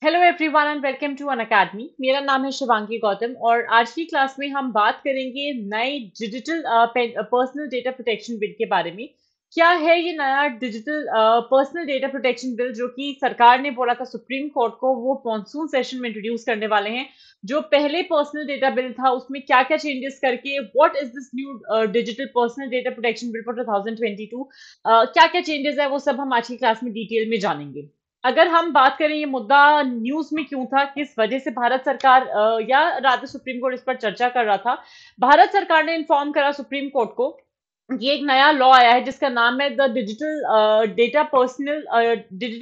Hello everyone and welcome to Unacademy. मेरा नाम है शिवांगी गौतम और आज की क्लास में हम बात करेंगे नए digital personal data protection bill के बारे में। क्या है ये नया digital personal data protection bill जो कि सरकार ने बोला था सुप्रीम कोर्ट को वो मॉनसून सेशन में इंट्रोड्यूस करने वाले हैं। जो पहले पर्सनल डेटा बिल था उसमें क्या क्या चेंजेस करके what is this new digital personal data protection bill for 2022, क्या क्या चेंजेस है वो सब हम आज की क्लास में डिटेल में जानेंगे। अगर हम बात करें ये मुद्दा न्यूज में क्यों था, किस वजह से भारत सरकार या राज्य सुप्रीम कोर्ट इस पर चर्चा कर रहा था। भारत सरकार ने इन्फॉर्म करा सुप्रीम कोर्ट को ये एक नया लॉ आया है जिसका नाम है the digital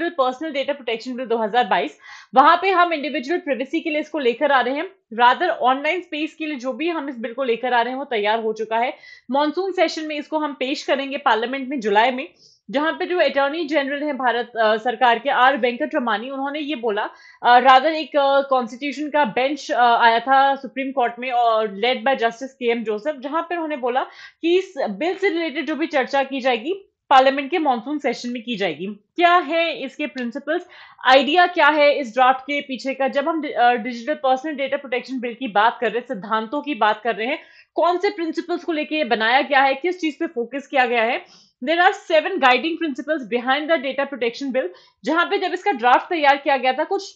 personal data protection bill 2022। वहां पे हम इंडिविजुअल प्राइवेसी के लिए इसको लेकर आ रहे हैं। रादर ऑनलाइन स्पेस के लिए जो भी हम इस बिल को लेकर आ रहे हैं वो तैयार हो चुका है। मॉनसून सेशन में इसको हम पेश करेंगे पार्लियामेंट में जुलाई में, जहां पे जो अटॉर्नी जनरल है भारत सरकार के आर वेंकट रमानी, उन्होंने ये बोला। रादर एक कॉन्स्टिट्यूशन का बेंच आया था सुप्रीम कोर्ट में और लेड बाय जस्टिस के एम जोसेफ, जहां पर उन्होंने बोला कि इस बिल से रिलेटेड जो भी चर्चा की जाएगी पार्लियामेंट के मॉनसून सेशन में की जाएगी। क्या है इसके प्रिंसिपल्स, आइडिया क्या है इस ड्राफ्ट के पीछे का। जब हम digital personal data protection bill की बात कर रहे हैं, सिद्धांतों की बात कर रहे हैं, कौन से प्रिंसिपल्स को लेके ये बनाया गया है, किस चीज पे फोकस किया गया है। There are 7 guiding principles behind the data protection bill. जहां पे जब इसका ड्राफ्ट तैयार किया गया था कुछ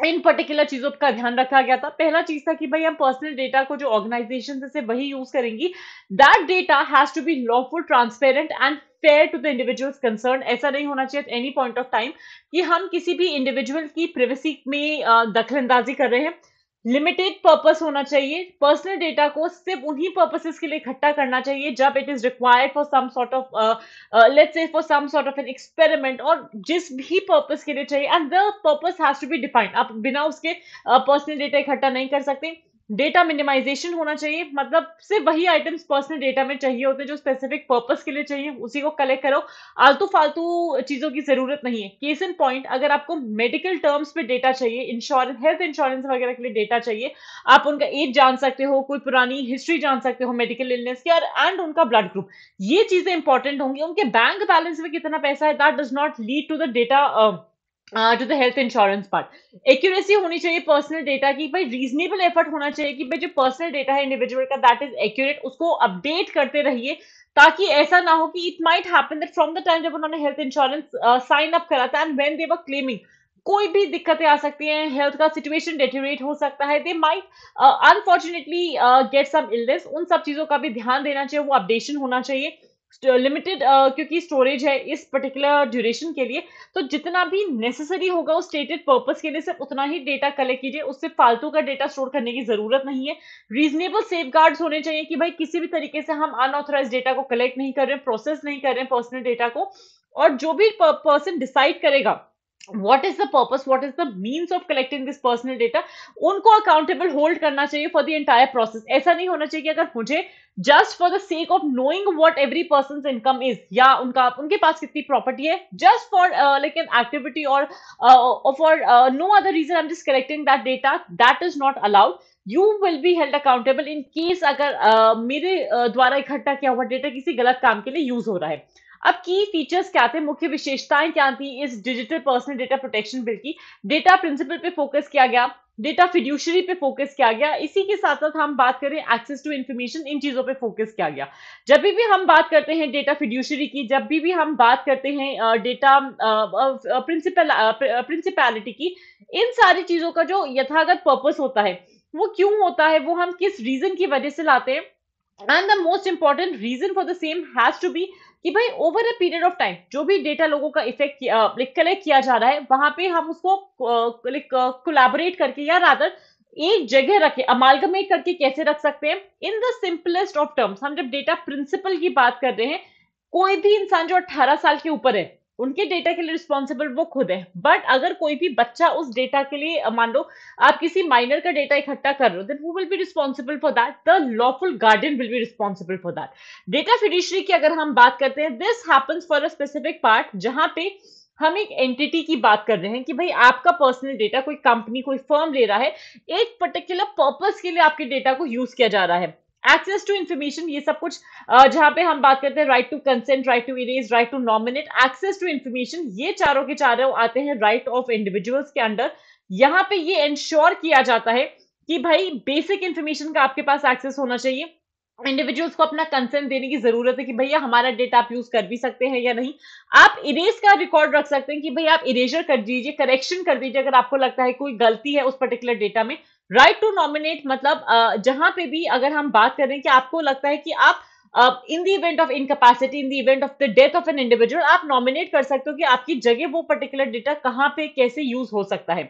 इन पर्टिकुलर चीजों का ध्यान रखा गया था। पहला चीज था कि भाई हम पर्सनल डेटा को जो ऑर्गेनाइजेशन से वही यूज करेंगी, that data has to be lawful, transparent and fair to the individuals concern. ऐसा नहीं होना चाहिए at any point of time कि हम किसी भी इंडिविजुअल की प्राइवेसी में दखलंदाजी कर रहे हैं। लिमिटेड पर्पस होना चाहिए। पर्सनल डेटा को सिर्फ उन्हीं पर्पसेस के लिए इकट्ठा करना चाहिए जब it is required for some sort of let's say for some sort of an experiment, और जिस भी पर्पस के लिए चाहिए, and the purpose has to be defined. आप बिना उसके पर्सनल डेटा इकट्ठा नहीं कर सकते। डेटा मिनिमाइजेशन होना चाहिए, मतलब सिर्फ वही आइटम्स पर्सनल डेटा में चाहिए होते हैं जो स्पेसिफिक पर्पस के लिए चाहिए, उसी को कलेक्ट करो। आलतू फालतू चीजों की जरूरत नहीं है। केस इन पॉइंट, अगर आपको मेडिकल टर्म्स पे डेटा चाहिए, इंश्योरेंस, हेल्थ इंश्योरेंस वगैरह के लिए डेटा चाहिए, आप उनका एज जान सकते हो, कोई पुरानी हिस्ट्री जान सकते हो मेडिकल इलनेस की, एंड उनका ब्लड ग्रुप। ये चीजें इंपॉर्टेंट होंगी। उनके बैंक बैलेंस में कितना पैसा है, that does not lead to the data, to the health insurance part. Accuracy होनी चाहिए पर्सनल डेटा की, भाई रीजनेबल एफर्ट होना चाहिए कि भाई जो पर्सनल डेटा है इंडिविजुअल का दैट इज एक्यूरेट, उसको अपडेट करते रहिए, ताकि ऐसा ना हो कि it might happen that from the time जब उन्होंने हेल्थ इंश्योरेंस साइन अप करा था and when they were claiming, कोई भी दिक्कतें आ सकती हैं, हेल्थ का सिचुएशन डेटेरिएट हो सकता है, they might unfortunately get some illness. उन सब चीजों का भी ध्यान देना चाहिए, वो अपडेशन होना चाहिए। लिमिटेड क्योंकि स्टोरेज है इस पर्टिकुलर ड्यूरेशन के लिए, तो जितना भी नेसेसरी होगा उस स्टेटेड पर्पस के लिए सिर्फ उतना ही डेटा कलेक्ट कीजिए, उससे फालतू का डेटा स्टोर करने की जरूरत नहीं है। रीजनेबल सेफगार्ड्स होने चाहिए कि भाई किसी भी तरीके से हम अनऑथराइज डेटा को कलेक्ट नहीं कर रहे हैं, प्रोसेस नहीं कर रहे हैं पर्सनल डेटा को। और जो भी पर्सन डिसाइड करेगा what is the purpose, what is the means of collecting this personal data, उनको अकाउंटेबल होल्ड करना चाहिए फॉर द एंटायर प्रोसेस। ऐसा नहीं होना चाहिए कि अगर मुझे just for the sake of knowing what every person income is, या उनके पास कितनी प्रॉपर्टी है, just for like an activity और for no other reason I am just collecting that data, that is not allowed. You will be held accountable in case अगर मेरे द्वारा इकट्ठा किया हुआ डेटा किसी गलत काम के लिए यूज हो रहा है। अब की फीचर्स क्या थे, मुख्य विशेषताएं क्या थी इस digital personal data protection bill की। डेटा प्रिंसिपल पे फोकस किया गया, डेटा फिड्यूशरी पे फोकस किया गया, इसी के साथ साथ हम बात करें एक्सेस टू इन्फॉर्मेशन, इन चीजों पे फोकस किया गया। जब भी हम बात करते हैं डेटा फिड्यूशरी की, जब भी हम बात करते हैं डेटा प्रिंसिपैलिटी की, इन सारी चीजों का जो यथागत पर्पस होता है वो क्यों होता है, वो हम किस रीजन की वजह से लाते हैं, and the most important reason for the same has to be कि भाई over a period of time जो भी डेटा लोगों का इफेक्ट कलेक्ट किया जा रहा है, वहां पे हम उसको कोलैबोरेट करके या रादर एक जगह रखे, अमालगमेट करके कैसे रख सकते हैं in the simplest of terms. हम जब डेटा प्रिंसिपल की बात कर रहे हैं, कोई भी इंसान जो 18 साल के ऊपर है उनके डेटा के लिए रिस्पॉन्सिबल वो खुद है, बट अगर कोई भी बच्चा उस डेटा के लिए मान लो आप किसी माइनर का डेटा इकट्ठा कर रहे हो, then who will be responsible for that, the lawful guardian will be responsible for that. Data fiduciary की अगर हम बात करते हैं, this happens for a specific part, जहां पे हम एक एंटिटी की बात कर रहे हैं कि भाई आपका पर्सनल डेटा कोई कंपनी कोई फर्म ले रहा है, एक पर्टिकुलर पर्पस के लिए आपके डेटा को यूज किया जा रहा है। एक्सेस टू इन्फॉर्मेशन, ये सब कुछ जहां पे हम बात करते हैं right to consent, right to erase, right to nominate, access to information, ये चारों के चारों आते हैं राइट ऑफ इंडिविजुअल्स के अंडर। यहाँ पे ये इंश्योर किया जाता है कि भाई बेसिक इंफॉर्मेशन का आपके पास एक्सेस होना चाहिए। इंडिविजुअल्स को अपना कंसेंट देने की जरूरत है कि भैया हमारा डेटा आप यूज कर भी सकते हैं या नहीं। आप इरेज का रिकॉर्ड रख सकते हैं कि भैया आप इरेजर कर दीजिए, करेक्शन कर दीजिए अगर आपको लगता है कोई गलती है उस पर्टिकुलर डेटा में। राइट टू नॉमिनेट मतलब जहां पे भी अगर हम बात करें कि आपको लगता है कि आप in the event of incapacity, in the event of the death of an individual, आप नॉमिनेट कर सकते हो कि आपकी जगह वो पर्टिकुलर डेटा कहां पे कैसे यूज हो सकता है।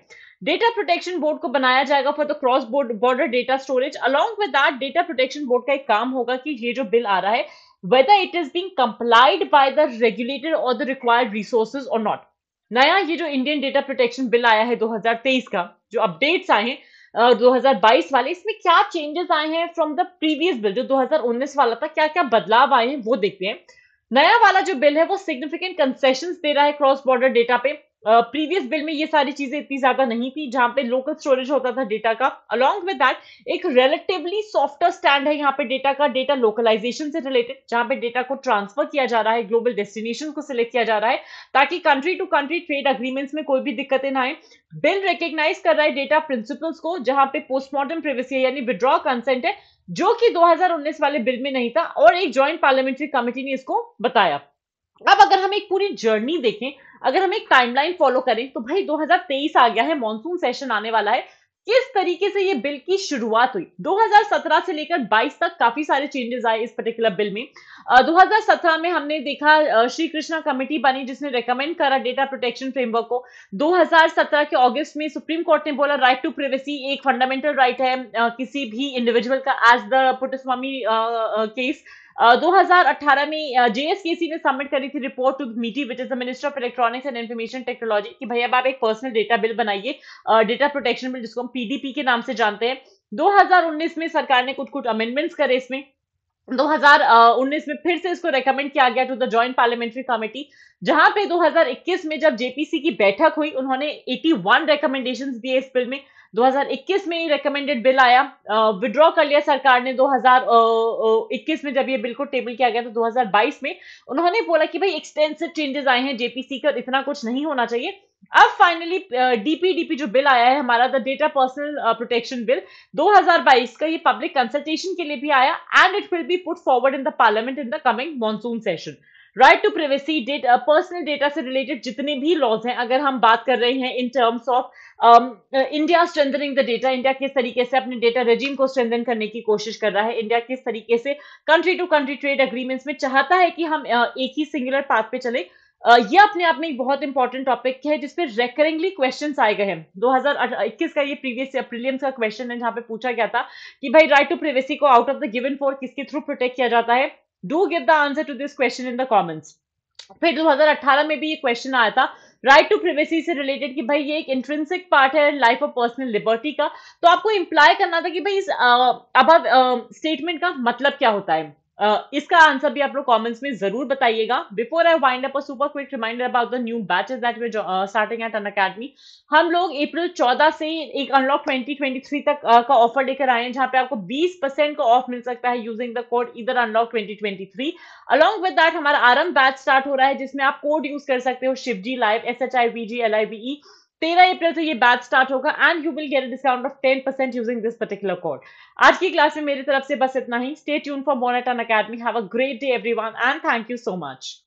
डेटा प्रोटेक्शन बोर्ड को बनाया जाएगा for the cross border data storage. Along with that data protection board का एक काम होगा कि ये जो बिल आ रहा है whether it is being complied by the regulator or the required resources or not। नया ये जो इंडियन डेटा प्रोटेक्शन बिल आया है 2023 का, जो अपडेट्स आए हैं 2022 वाले, इसमें क्या चेंजेस आए हैं फ्रॉम द प्रीवियस बिल जो 2019 वाला था, क्या क्या बदलाव आए हैं वो देखते हैं। नया वाला जो बिल है वो सिग्निफिकेंट कंसेशंस दे रहा है क्रॉस बॉर्डर डेटा पे। प्रीवियस बिल में ये सारी चीजें इतनी ज्यादा नहीं थी, जहां पे लोकल स्टोरेज होता था डेटा का। अलॉन्ग विद दैट एक रिलेटिवली सॉफ्टर स्टैंड है यहाँ पे डेटा का, डेटा लोकलाइजेशन से रिलेटेड, जहां पे डेटा को ट्रांसफर किया जा रहा है, ग्लोबल डेस्टिनेशन को सिलेक्ट किया जा रहा है ताकि country to country trade agreements में कोई भी दिक्कतें ना आए। बिल रिकग्नाइज कर रहा है डेटा प्रिंसिपल्स को, जहां पे पोस्टमार्टम प्रिवेसी यानी विड्रॉ कंसेंट है, जो कि 2019 वाले बिल में नहीं था और एक ज्वाइंट पार्लियामेंट्री कमेटी ने इसको बताया। अब अगर हम एक पूरी जर्नी देखें, अगर हम एक टाइमलाइन फॉलो करें, तो भाई 2023 आ गया है, मॉनसून सेशन आने वाला है। किस तरीके से ये बिल की शुरुआत हुई? 2017 से लेकर 22 तक काफी सारे चेंजेस आए इस पर्टिकुलर बिल में। 2017 में हमने देखा श्री कृष्णा कमेटी बनी जिसने रेकमेंड करा डेटा प्रोटेक्शन फ्रेमवर्क को। 2017 के अगस्त में सुप्रीम कोर्ट ने बोला राइट टू प्राइवेसी एक फंडामेंटल राइट है किसी भी इंडिविजुअल का, एज द पुट्टस्वामी केस। 2018 में जेएसकेसी ने सबमिट करी थी रिपोर्ट टू मीटी which is the minister of electronics and information technology कि भैया आप एक पर्सनल डेटा बिल बनाइए, डेटा प्रोटेक्शन बिल जिसको हम पीडीपी के नाम से जानते हैं। 2019 में सरकार ने कुछ कुछ अमेंडमेंट्स करे इसमें। 2019 में फिर से इसको रेकमेंड किया गया to the joint parliamentary committee, जहां पे 2021 में जब जेपीसी की बैठक हुई उन्होंने 81 रिकमेंडेशंस दिए इस बिल में। 2021 में ही रिकमेंडेड बिल आया, विड्रॉ कर लिया सरकार ने 2021 में जब ये बिल को टेबल किया गया तो 2022 में उन्होंने बोला कि भाई एक्सटेंसिव चेंजेस आए हैं जेपीसी का, इतना कुछ नहीं होना चाहिए। अब फाइनली डीपीडीपी जो बिल आया है हमारा, the data personal protection bill 2022 का, ये पब्लिक कंसल्टेशन के लिए भी आया and it will be put forward in the parliament in the coming monsoon session. Right to privacy, personal data से रिलेटेड जितने भी लॉज हैं, अगर हम बात कर रहे हैं in terms of India strengthening the data, India किस तरीके से अपने डेटा रेजिम को स्ट्रेंथन करने की कोशिश कर रहा है, इंडिया किस तरीके से country to country trade agreements में चाहता है कि हम एक ही सिंगुलर पाथ पे चले। ये अपने आप में एक बहुत इंपॉर्टेंट टॉपिक है जिसपे रेकरिंगली क्वेश्चंस आए गए हैं। 2021 का ये प्रीवियस प्रीलिम्स का क्वेश्चन है जहां पे पूछा गया था कि भाई राइट टू प्राइवेसी को out of the given four किसके थ्रू प्रोटेक्ट किया जाता है। Do give the answer to this question in the comments. फिर 2018 में भी ये क्वेश्चन आया था राइट टू प्राइवेसी से रिलेटेड कि भाई ये एक इंट्रिंसिक पार्ट है लाइफ ऑफ पर्सनल लिबर्टी का, तो आपको इंप्लाई करना था कि भाई इस अब स्टेटमेंट का मतलब क्या होता है। इसका आंसर भी आप लोग कमेंट्स में जरूर बताइएगा। Before I wind up, a super quick reminder about the new batches that we starting at Unacademy. हम लोग अप्रैल 14 से एक अनलॉक 2023 तक का ऑफर लेकर आए हैं जहां पे आपको 20% का ऑफ मिल सकता है यूजिंग द कोड इधर अनलॉक 2023। अलॉन्ग विद दैट हमारा आरएम बैच स्टार्ट हो रहा है जिसमें आप कोड यूज कर सकते हो शिवजी लाइव, SHIVGLIVE। 13 अप्रैल से ये बैच स्टार्ट होगा and you will get a discount of 10% using this particular code. आज की क्लास में मेरी तरफ से बस इतना ही। Stay tune for more at Unacademy. Have a great day everyone and thank you so much.